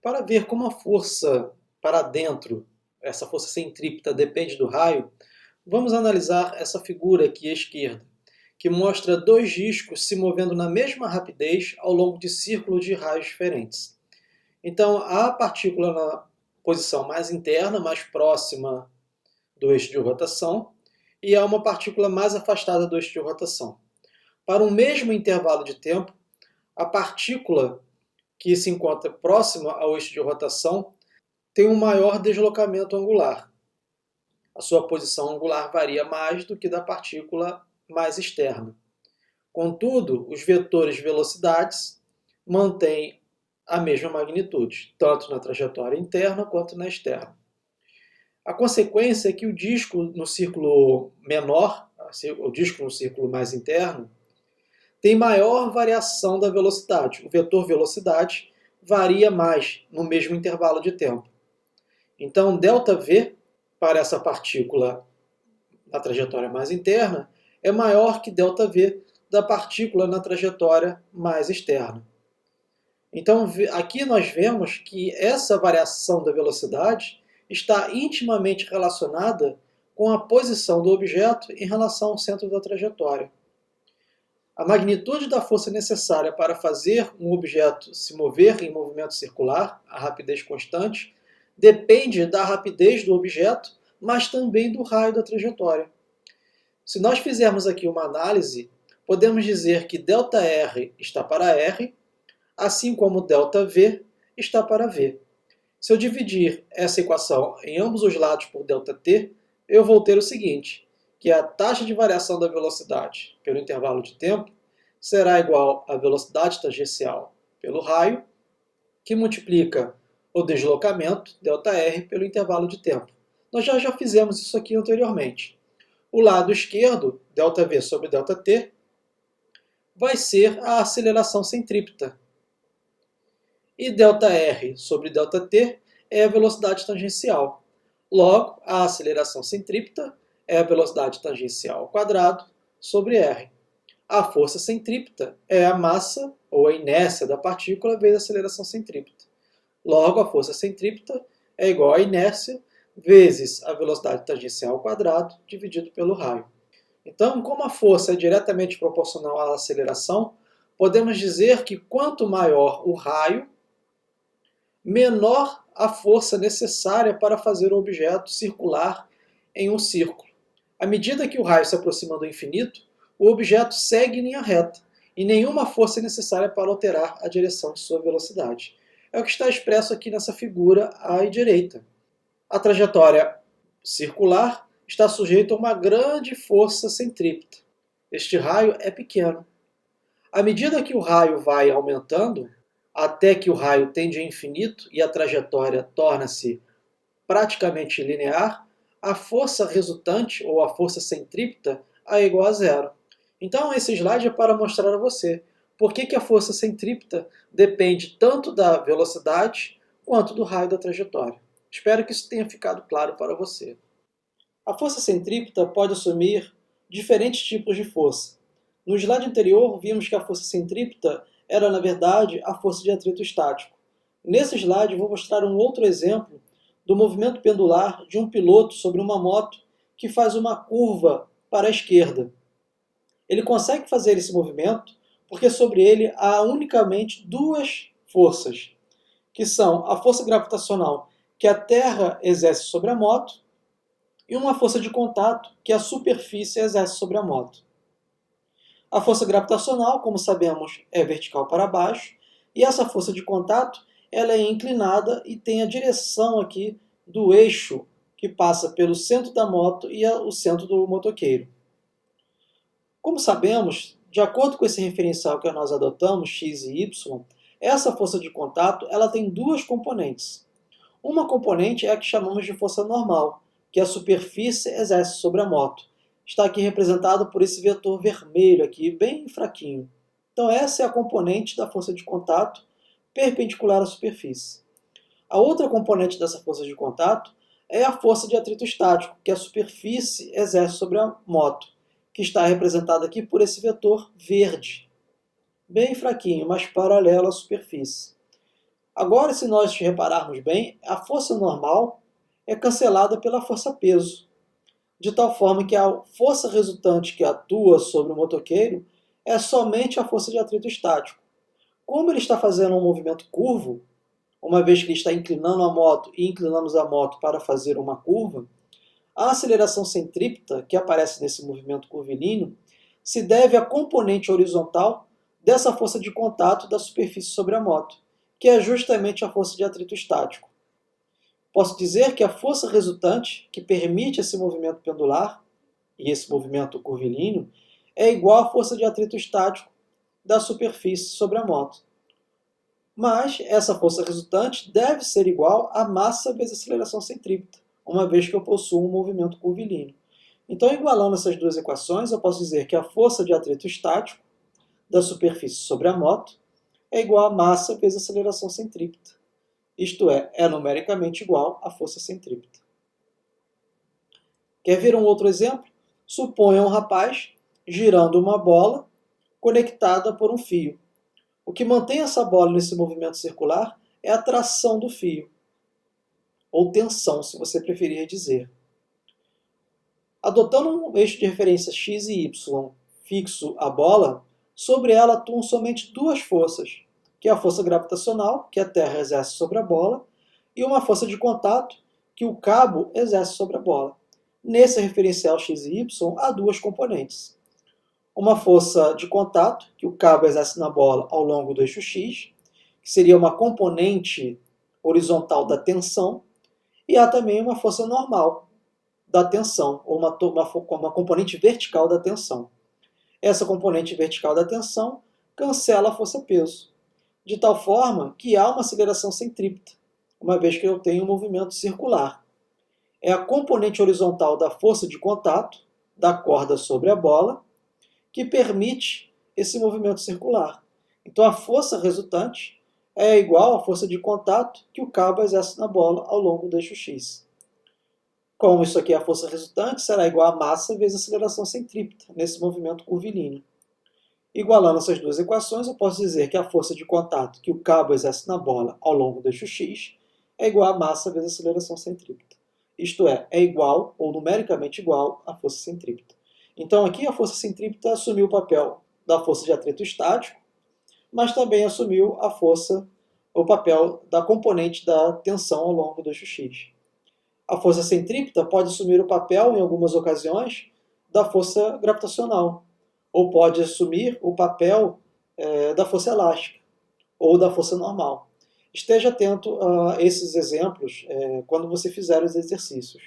Para ver como a força para dentro, essa força centrípeta, depende do raio, vamos analisar essa figura aqui à esquerda, que mostra dois discos se movendo na mesma rapidez ao longo de círculos de raios diferentes. Então, há a partícula na posição mais interna, mais próxima do eixo de rotação, e há uma partícula mais afastada do eixo de rotação. Para um mesmo intervalo de tempo, a partícula que se encontra próxima ao eixo de rotação tem um maior deslocamento angular. A sua posição angular varia mais do que da partícula mais externa. Contudo, os vetores velocidades mantêm a mesma magnitude, tanto na trajetória interna quanto na externa. A consequência é que o disco no círculo menor, o disco no círculo mais interno, tem maior variação da velocidade. O vetor velocidade varia mais no mesmo intervalo de tempo. Então, ΔV, para essa partícula na trajetória mais interna, é maior que ΔV da partícula na trajetória mais externa. Então, aqui nós vemos que essa variação da velocidade está intimamente relacionada com a posição do objeto em relação ao centro da trajetória. A magnitude da força necessária para fazer um objeto se mover em movimento circular, a rapidez constante, depende da rapidez do objeto, mas também do raio da trajetória. Se nós fizermos aqui uma análise, podemos dizer que ΔR está para R, assim como ΔV está para V. Se eu dividir essa equação em ambos os lados por ΔT, eu vou ter o seguinte, que a taxa de variação da velocidade pelo intervalo de tempo será igual à velocidade tangencial pelo raio, que multiplica o deslocamento, ΔR, pelo intervalo de tempo. Nós já fizemos isso aqui anteriormente. O lado esquerdo, ΔV sobre ΔT, vai ser a aceleração centrípeta. E ΔR sobre ΔT é a velocidade tangencial. Logo, a aceleração centrípeta é a velocidade tangencial ao quadrado sobre R. A força centrípeta é a massa ou a inércia da partícula vezes a aceleração centrípeta. Logo, a força centrípeta é igual à inércia vezes a velocidade tangencial ao quadrado dividido pelo raio. Então, como a força é diretamente proporcional à aceleração, podemos dizer que quanto maior o raio, menor a força necessária para fazer o objeto circular em um círculo. À medida que o raio se aproxima do infinito, o objeto segue em linha reta e nenhuma força é necessária para alterar a direção de sua velocidade. É o que está expresso aqui nessa figura à direita. A trajetória circular está sujeita a uma grande força centrípeta. Este raio é pequeno. À medida que o raio vai aumentando, até que o raio tende ao infinito e a trajetória torna-se praticamente linear, a força resultante, ou a força centrípeta, é igual a zero. Então, esse slide é para mostrar a você por que a força centrípeta depende tanto da velocidade quanto do raio da trajetória. Espero que isso tenha ficado claro para você. A força centrípeta pode assumir diferentes tipos de força. No slide anterior, vimos que a força centrípeta era, na verdade, a força de atrito estático. Nesse slide, vou mostrar um outro exemplo do movimento pendular de um piloto sobre uma moto que faz uma curva para a esquerda. Ele consegue fazer esse movimento porque sobre ele há unicamente duas forças, que são a força gravitacional que a Terra exerce sobre a moto e uma força de contato que a superfície exerce sobre a moto. A força gravitacional, como sabemos, é vertical para baixo, e essa força de contato ela é inclinada e tem a direção aqui do eixo que passa pelo centro da moto e o centro do motoqueiro. Como sabemos, de acordo com esse referencial que nós adotamos, x e y, essa força de contato ela tem duas componentes. Uma componente é a que chamamos de força normal, que a superfície exerce sobre a moto. Está aqui representado por esse vetor vermelho aqui, bem fraquinho. Então essa é a componente da força de contato perpendicular à superfície. A outra componente dessa força de contato é a força de atrito estático, que a superfície exerce sobre a moto, que está representada aqui por esse vetor verde, bem fraquinho, mas paralelo à superfície. Agora, se nós repararmos bem, a força normal é cancelada pela força peso, de tal forma que a força resultante que atua sobre o motoqueiro é somente a força de atrito estático. Como ele está fazendo um movimento curvo, uma vez que ele está inclinando a moto e inclinamos a moto para fazer uma curva, a aceleração centrípeta, que aparece nesse movimento curvilíneo, se deve à componente horizontal dessa força de contato da superfície sobre a moto, que é justamente a força de atrito estático. Posso dizer que a força resultante, que permite esse movimento pendular, e esse movimento curvilíneo, é igual à força de atrito estático da superfície sobre a moto. Mas essa força resultante deve ser igual à massa vezes a aceleração centrípeta, uma vez que eu possuo um movimento curvilíneo. Então, igualando essas duas equações, eu posso dizer que a força de atrito estático da superfície sobre a moto é igual à massa vezes a aceleração centrípeta. Isto é numericamente igual à força centrípeta. Quer ver um outro exemplo? Suponha um rapaz girando uma bola conectada por um fio. O que mantém essa bola nesse movimento circular é a tração do fio, ou tensão, se você preferir dizer. Adotando um eixo de referência x e y fixo à bola, sobre ela atuam somente duas forças, que é a força gravitacional, que a Terra exerce sobre a bola, e uma força de contato, que o cabo exerce sobre a bola. Nesse referencial x e y, há duas componentes. Uma força de contato, que o cabo exerce na bola ao longo do eixo x, que seria uma componente horizontal da tensão, e há também uma força normal da tensão, ou uma componente vertical da tensão. Essa componente vertical da tensão cancela a força-peso, de tal forma que há uma aceleração centrípeta, uma vez que eu tenho um movimento circular. É a componente horizontal da força de contato, da corda sobre a bola, que permite esse movimento circular. Então a força resultante é igual à força de contato que o cabo exerce na bola ao longo do eixo x. Como isso aqui é a força resultante, será igual a massa vezes a aceleração centrípeta, nesse movimento curvilíneo. Igualando essas duas equações, eu posso dizer que a força de contato que o cabo exerce na bola ao longo do eixo x é igual a massa vezes a aceleração centrípeta. Isto é igual, ou numericamente igual, à força centrípeta. Então aqui a força centrípeta assumiu o papel da força de atrito estático, mas também assumiu o papel da componente da tensão ao longo do eixo x. A força centrípeta pode assumir o papel, em algumas ocasiões, da força gravitacional, ou pode assumir o papel da força elástica, ou da força normal. Esteja atento a esses exemplos quando você fizer os exercícios.